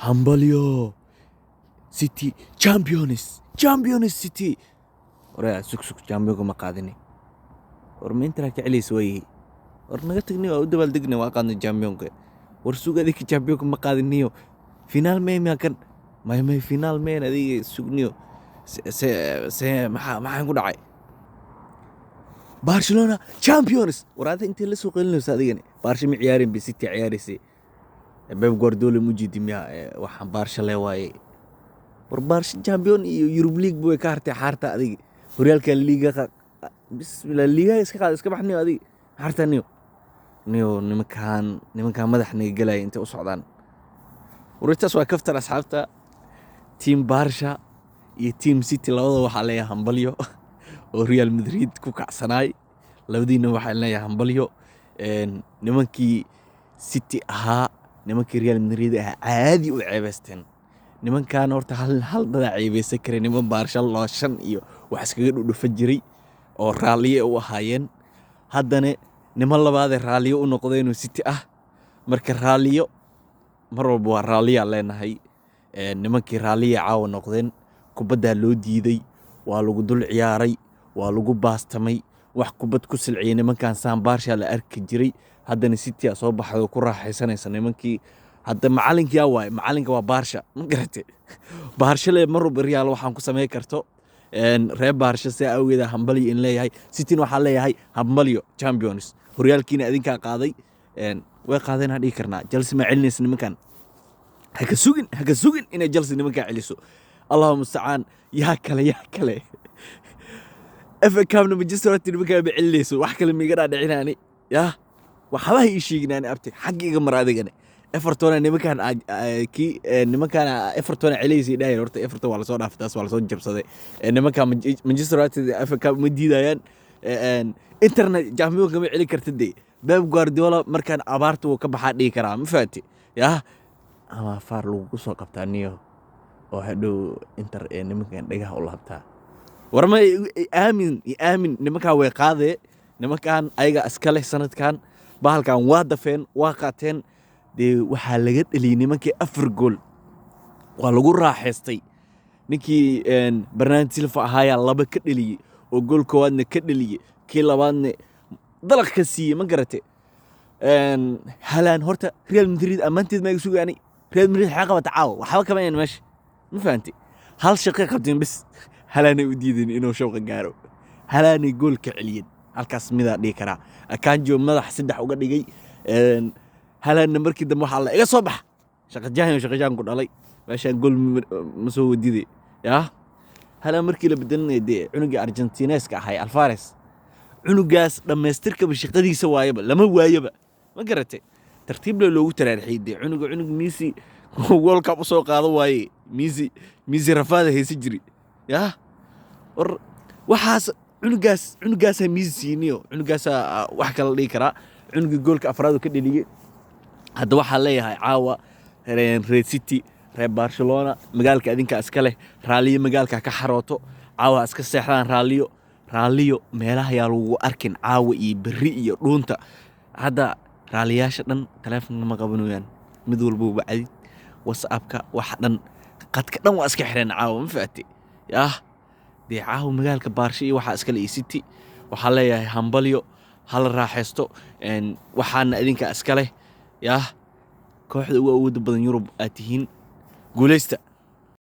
hambalyo city champions city ورا سك champion ma qaadini war ma inta ka celiis way war naga tagni oo dabal degni waa qaadni championka war sugadii champion ma qaadiniyo final ma kan may final ma adiga sugniyo se maxaan ku dhacay Barcelona champions waraada intii la soo qelinayso adigani Barca ma ciyaarin bi City ciyaarisay Pep Guardiola mujidi miya waxaan Barcelona waaye war Barca champion iyo Europe League buu ka hartay xaarta adiga horyaalka liiga bismillah liiga iska baxniyo adiga hartaniyo nimankaan madaxna galay inta u socdaan waritaas waa kaftar asxaabta team Barca iyo team City labada waxa leeyahay hambalyo oo Real Madrid ku kacsanaay labadiina waxa leeyahay hambalyo nimankii City ahaa nimankii Real Madrid caadi u ceebaysteen nimankan horta hal dada ceebeysan kare niman Barca loo shan iyo wax iskaga dhudhufa jiray oo raaliye u ahaayeen haddana niman labaad raaliye u noqdeen City ah marka raaliyo mar walba waa raaliya leenahay nimankii raaliye caaw noqdeen kubadda loo diiday waa lagu dul ciyaaray waa lagu baastamay wax kubad ku silciyay nimankan saan Barca la arki jiray haddana City soo baxdo ku raaxaysanaysa nimankii hadda macalinka waa Barca ma garatay Barca le mar walba Real waxaan ku sameey karto reer Barca si awgeeda hambalyo in leeyahay City waxa leeyahay hambalyo champions horyaalkiina adinka qaaday way qaadeen hadii karnaa Chelsea ma celinaysa nimankan haka sugin inay Chelsea nimanka celiso Allahumma musta'an yaa kale FA Cup Manchester United nimanka ba celinayso wax kale miiga dhacinaani yaa waxba ay sheegnaan abti xaqiiqa maraadigana Everton nimankan Everton celeysay dhaayay horta Everton waa la soo dhaafay taas waa la soo jabsaday nimankan Manchester United FA Cup ma diidayaan internet champion kama celi kartid Pep Guardiola markan abaartu uu ka baxaa dhigi karaa ma fahanti yaa ama far lagu soo qabtaaniyo oo hadhow inter nimankan dhagaha u laabtaa warma aamin nimankan way qaadee nimankan ayaga iska leh sanadkan bahalkan waa dafeen waa qaateen waxaa laga dhaliyay nimankii 4 gool waa lagu raaxaystay ninkii Bernardo Silva ahaa laba ka dhaliyay oo gool koowaadna ka dhaliyay kii labaadna dalaq ka siiyay ma garatay halaan horta Real Madrid amaanteed ma sugaani Real Madrid xaq qabta caaw waxba kama in meesha ma fahanti hal shaqo qabteen bas halaanay u diideen inuu shaqo gaaro halaanay gool ka celiyeen halkaas mida dhigi karaa Akanjo madax saddex uga dhigay هلا مركي دم وحلا إيه صباح شقة جاهن قول علي باش نقول مسوي دي يا هلا مركي لبدنا دي عنق أرجنتينيس كهاي الفارس عنقاس لما يستركب الشقة دي سوايبه لما هو وايبه ما قرأته ترتيب له لو ترى الحين دي عنق ميسي وول كاب سوق هذا واي ميسي رفاده هي سجري يا وحاس عنقاس ميسي نيو عنقاس وحكى لي كرا عنق جول كأفراد وكده اللي هذا waxa leeyahay caawa Real City Real Barcelona magaalka adinka iska leh raaliyo magaalka ka xarooto caawa iska seexdaan raaliyo meelaha yaa lagu arkin caawa iyo bari iyo dhuunta hada raaliyaasha dhan telefoonka ma qabanayaan mid walba bacdi WhatsApp-ka wax dhan qadka dhan waa iska xireen caawa ma faati yaa caawa magaalka Barca iyo waxa iska leh City waxa leeyahay hambalyo hal raaxaysto waxaana adinka iska leh يا كوحدة وود بدن يوروب آتيهين قوليستا